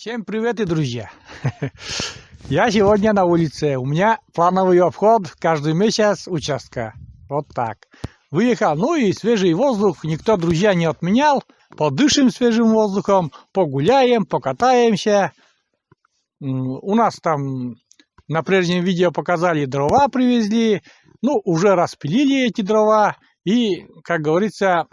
Всем привет, и друзья! Я сегодня на улице. У меня плановый обход каждый месяц участка. Вот так. Выехал, ну и свежий воздух никто, друзья, не отменял. Подышим свежим воздухом, погуляем, покатаемся. У нас там на прежнем видео показали, дрова привезли. Ну, уже распилили эти дрова. И, как говорится,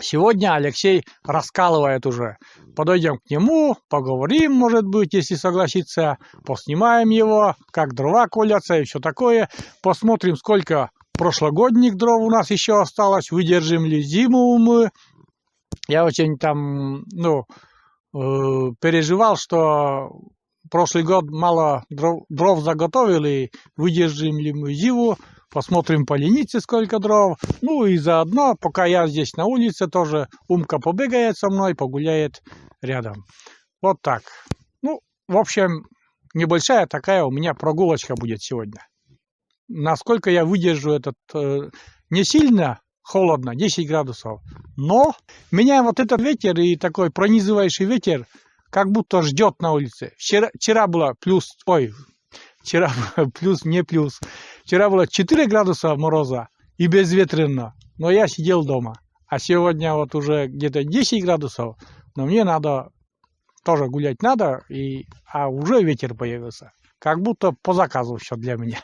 сегодня Алексей раскалывает уже. Подойдем к нему, поговорим, может быть, если согласится. Поснимаем его, как дрова колятся и все такое. Посмотрим, сколько прошлогодних дров у нас еще осталось. Выдержим ли зиму мы. Я очень там, переживал, что прошлый год мало дров заготовили. Выдержим ли мы зиму. Посмотрим по ленице, сколько дров. Ну и заодно, пока я здесь на улице, тоже Умка побегает со мной, погуляет рядом. Вот так. Ну, в общем, небольшая такая у меня прогулочка будет сегодня. Насколько я выдержу этот... не сильно холодно, 10 градусов. Но меня вот этот ветер и такой пронизывающий ветер как будто ждет на улице. Вчера было плюс... Вчера плюс, не плюс. Вчера было 4 градуса мороза и безветренно, но я сидел дома. А сегодня вот уже где-то 10 градусов, но мне надо, тоже гулять надо, а уже ветер появился. Как будто по заказу все для меня.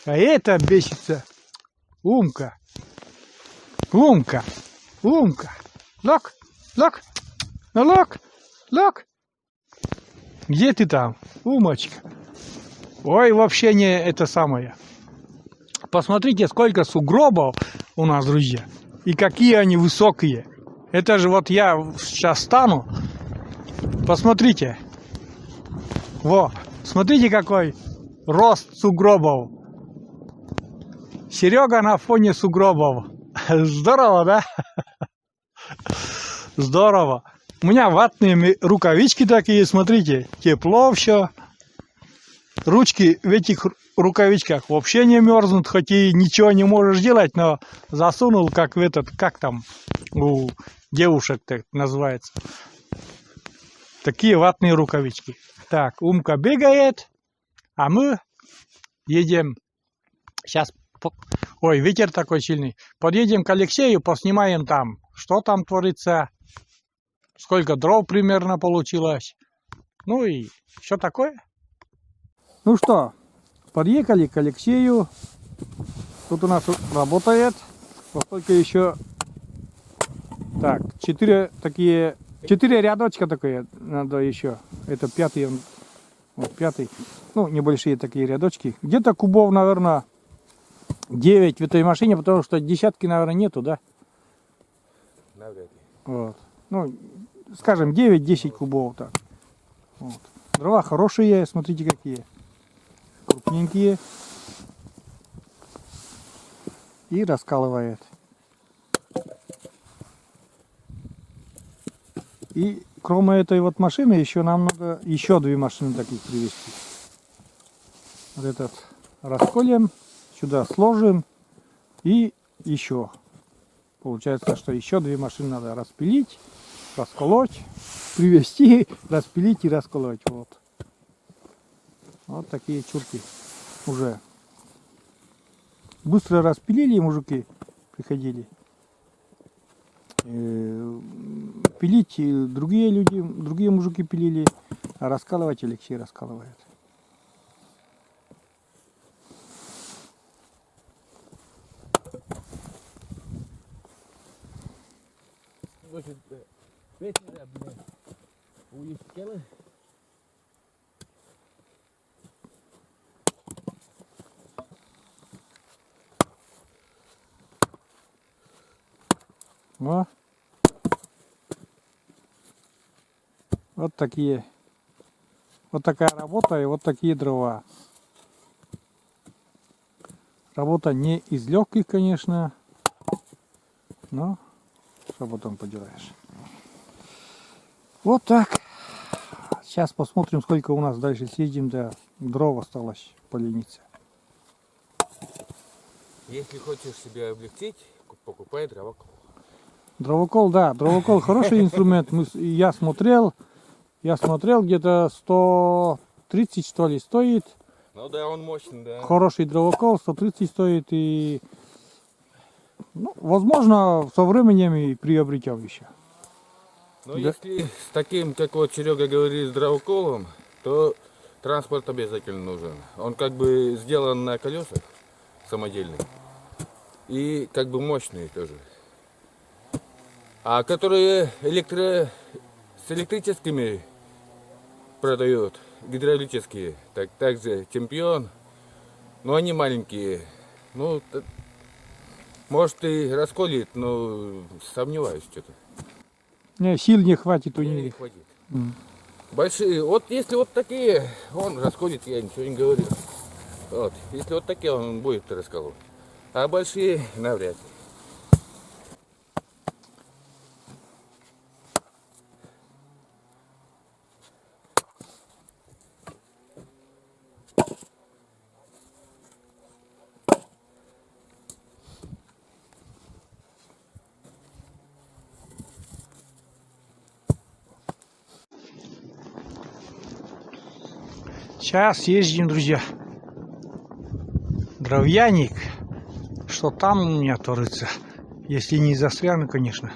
А это бесится. Умка. Умка. Умка. Лок. Лок. Ну, лок. Лок. Где ты там, Умочка? Ой, вообще не это самое. Посмотрите, сколько сугробов у нас, друзья. И какие они высокие. Это же вот я сейчас стану. Посмотрите. Во, смотрите, какой рост сугробов. Серега на фоне сугробов. Здорово, да? Здорово. У меня ватные рукавички такие, смотрите. Тепло все. Ручки в этих рукавичках вообще не мерзнут, хоть и ничего не можешь делать, но засунул, как в этот, как там у девушек так называется. Такие ватные рукавички. Так, Умка бегает, а мы едем. Сейчас, ой, ветер такой сильный. Подъедем к Алексею, поснимаем там, что там творится, сколько дров примерно получилось. Ну и все такое. Ну что, подъехали к Алексею. Тут у нас работает. Поскольку еще... Так, 4 рядочка такие надо еще. Это пятый, вот пятый. Ну, небольшие такие рядочки. Где-то кубов, наверное, 9 в этой машине, потому что десятки, наверное, нету, да? Навряд ли. Вот. Ну, скажем, 9-10 кубов так. Вот. Дрова хорошие, смотрите какие. Крупненькие. И раскалывает. И кроме этой вот машины еще нам надо еще 2 машины таких привезти. Вот этот расколем, сюда сложим и еще. Получается, что еще 2 машины надо распилить, расколоть, привезти, распилить и расколоть. Вот. Вот такие чурки уже. Быстро распилили, мужики приходили. Пилить другие люди, другие мужики пилили, а раскалывать Алексей раскалывает. О. Вот такие. Вот такая работа и вот такие дрова. Работа не из легких, конечно, но что потом поделаешь. Вот так. Сейчас посмотрим, сколько у нас дальше съездим, да, дров осталось по ленице. Если хочешь себя облегчить, покупай дровокол. Дровокол, да, дровокол хороший инструмент. Я смотрел, Я смотрел, где-то 130 что ли стоит. Ну да, он мощный, да. Хороший дровокол 130 стоит. И ну, возможно, со временем и приобретем еще. Но Да. если с таким, как вот Серега говорит, с дровоколом, то транспорт обязательно нужен. Он как бы сделан на колесах самодельный. И как бы мощный тоже. А которые с электрическими продают, гидравлические, также Чемпион, но они маленькие. Ну, может и расколет, но сомневаюсь что-то. Не, сил не хватит у Не них. хватит. М. Большие, вот если вот такие, он расколет, я ничего не говорю. Вот, если вот такие, он будет расколоть. А большие навряд ли. Сейчас съездим, друзья. Дровяник. Что там у меня творится? Если не застряну, конечно.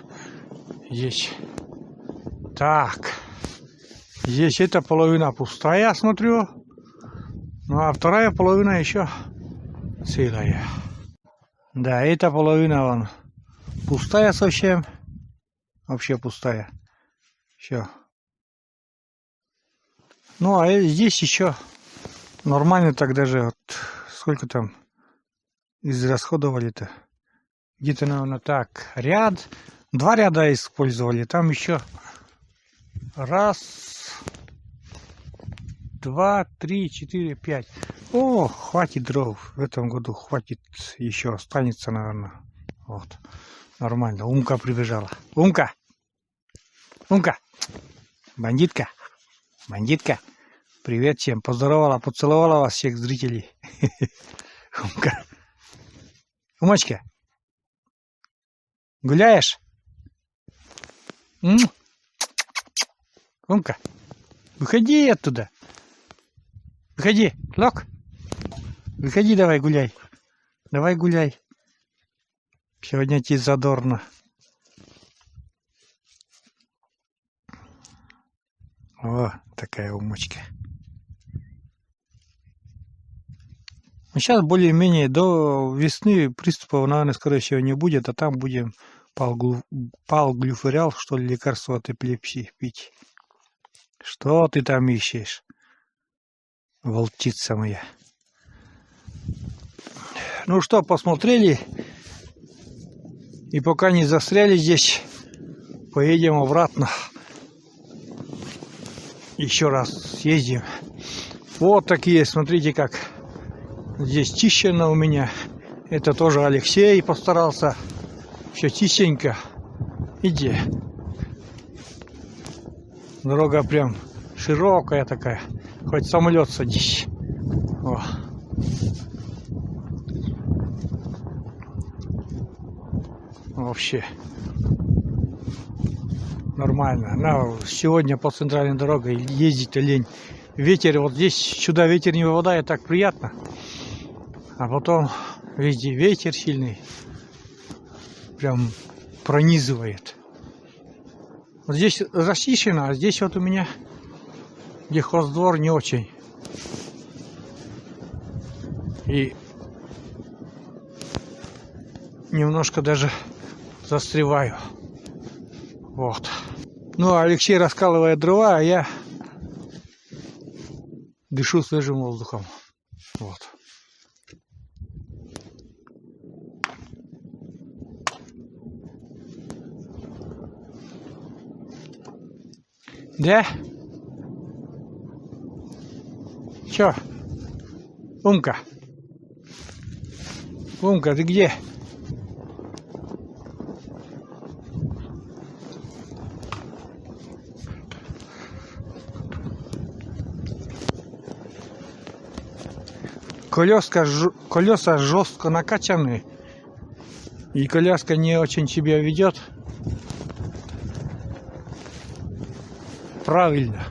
Здесь. Так. Здесь эта половина пустая, смотрю. Ну а вторая половина еще целая. Да, эта половина вон пустая совсем. Вообще пустая. Все. Ну а здесь еще нормально так даже. Вот, сколько там израсходовали-то? Где-то, наверное, так. Ряд. 2 ряда использовали. Там еще 1, 2, 3, 4, 5. О, хватит дров. В этом году хватит. Еще останется, наверное. Вот. Нормально. Умка прибежала. Умка! Умка! Бандитка! Бандитка! Привет всем! Поздоровала, поцеловала вас всех зрителей. Умка! Умочка! Гуляешь? Умка! Выходи оттуда! Выходи! Лок! Выходи, давай гуляй! Давай гуляй! Сегодня тебе задорно. О, такая умочка. Сейчас более-менее до весны приступов, наверное, скорее всего не будет, а там будем палглюфериал, что ли, лекарство от эпилепсии пить. Что ты там ищешь, волчица моя? Ну что, посмотрели? И пока не застряли здесь, поедем обратно. Еще раз съездим. Вот такие, смотрите как. Здесь чищено у меня. Это тоже Алексей постарался. Все чистенько. Иди. Дорога прям широкая такая. Хоть самолет садись. О. Вообще. Нормально. Сегодня по центральной дороге ездить-то лень. Ветер, вот здесь сюда ветер не выпадает, так приятно. А потом везде ветер сильный. Прям пронизывает. Вот здесь расчищено, а здесь вот у меня, где хоздвор, не очень. И немножко даже застреваю. Вот. Ну, а Алексей раскалывает дрова, а я дышу свежим воздухом. Вот. Да? Чё? Умка? Умка, ты где? Колеса жестко накачаны, и коляска не очень себя ведет правильно.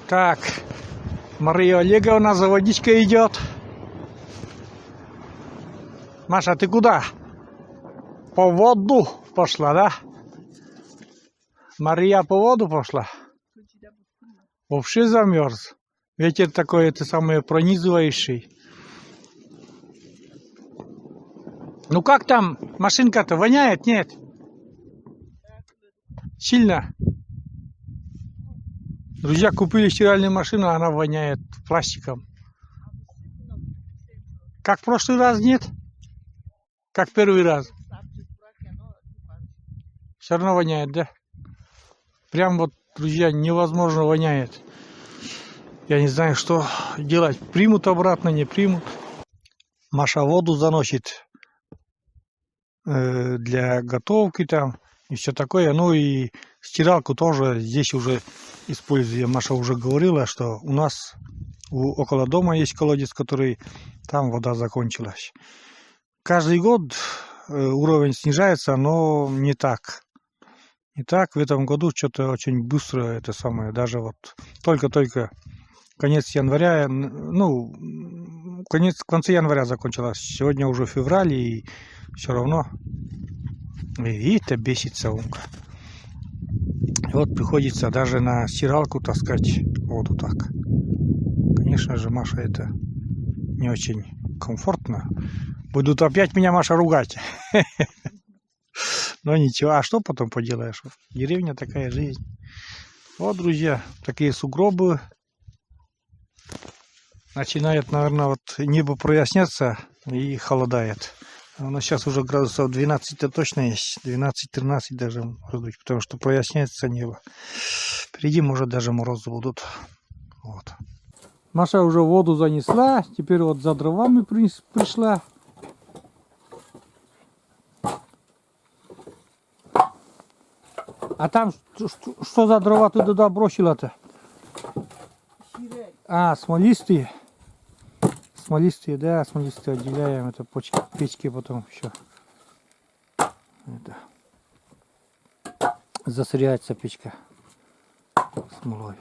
Так, Мария Олеговна за водичкой идет. Маша, ты куда? По воду пошла, да? Мария по воду пошла? Вообще замерз. Ветер такой, это самое пронизывающий. Ну как там? Машинка-то воняет, нет? Сильно? Друзья, купили стиральную машину, она воняет пластиком. Как в прошлый раз, нет? Как первый раз? Все равно воняет, да? Прям вот, друзья, невозможно воняет. Я не знаю, что делать. Примут обратно, не примут. Маша воду заносит для готовки там и все такое. Ну и стиралку тоже здесь уже используем. Маша уже говорила, что у нас около дома есть колодец, который там вода закончилась. Каждый год уровень снижается, но не так. Не так. В этом году что-то очень быстро это самое. Даже вот только-только конец января, ну, в конце января закончилось. Сегодня уже февраль, и все равно. И это бесится умка. И вот приходится даже на стиралку таскать воду так. Конечно же, Маша, это не очень комфортно. Будут опять меня, Маша, ругать. Но ничего, а что потом поделаешь? Деревня такая жизнь. Вот, друзья, такие сугробы. Начинает, наверное, вот небо проясняться и холодает. У нас сейчас уже градусов 12-то точно есть. 12-13 даже, может быть, потому что проясняется небо. Впереди, может, даже морозы будут. Вот. Маша уже воду занесла. Теперь вот за дровами пришла. А там что за дрова ты туда бросила-то? А, смолистые. Смолистые, да, смолистые отделяем. Это печки потом еще. Это. Засоряется печка смолой.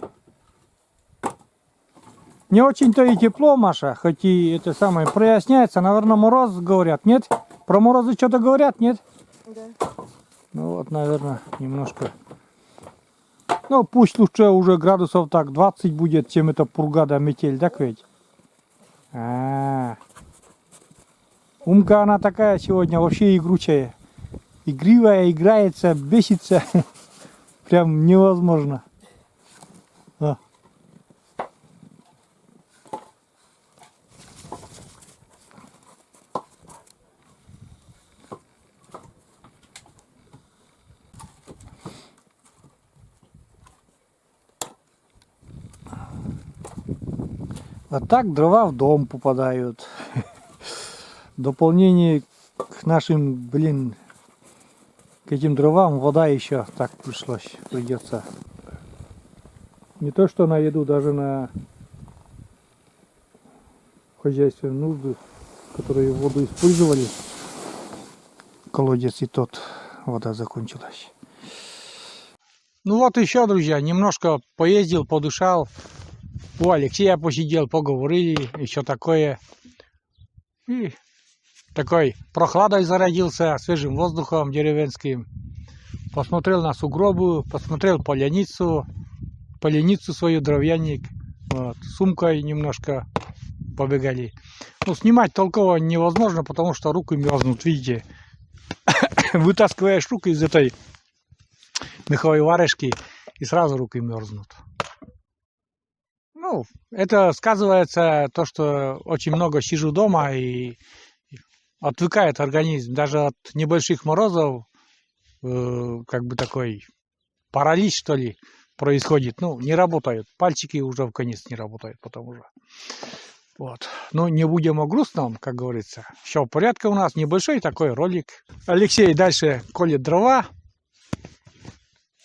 Не очень-то и тепло, Маша, хоть и это самое проясняется. Наверное, мороз говорят, нет? Про морозы что-то говорят, нет? Да. Ну вот, наверное, немножко. Ну, пусть лучше уже градусов так 20 будет, чем это пурга да метель, так ведь? Умка она такая сегодня вообще игручая. Игривая, играется, бесится. Прям невозможно. А так дрова в дом попадают. В дополнение к нашим, к этим дровам вода еще так придется. Не то что на еду, даже на хозяйственные нужды, которые воду использовали. Колодец и тот, вода закончилась. Ну вот еще, друзья, немножко поездил, подышал. У Алексея посидел, поговорили, еще такое. И такой прохладой зародился, свежим воздухом деревенским. Посмотрел на сугробы, посмотрел поляницу свою, дровяник. Вот, сумкой немножко побегали. Ну, снимать толково невозможно, потому что руки мерзнут, видите. Вытаскиваешь руки из этой меховой варежки, и сразу руки мерзнут. Ну, это сказывается то, что очень много сижу дома и отвыкает организм. Даже от небольших морозов, как бы такой паралич, что ли, происходит. Ну, не работают. Пальчики уже в конец не работают, потому что. Вот. Ну, не будем о грустном, как говорится. Все в порядке у нас. Небольшой такой ролик. Алексей дальше колет дрова.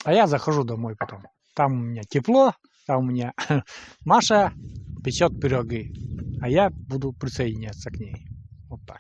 А я захожу домой потом. Там у меня тепло. Там у меня Маша печет пироги, а я буду присоединяться к ней. Вот так.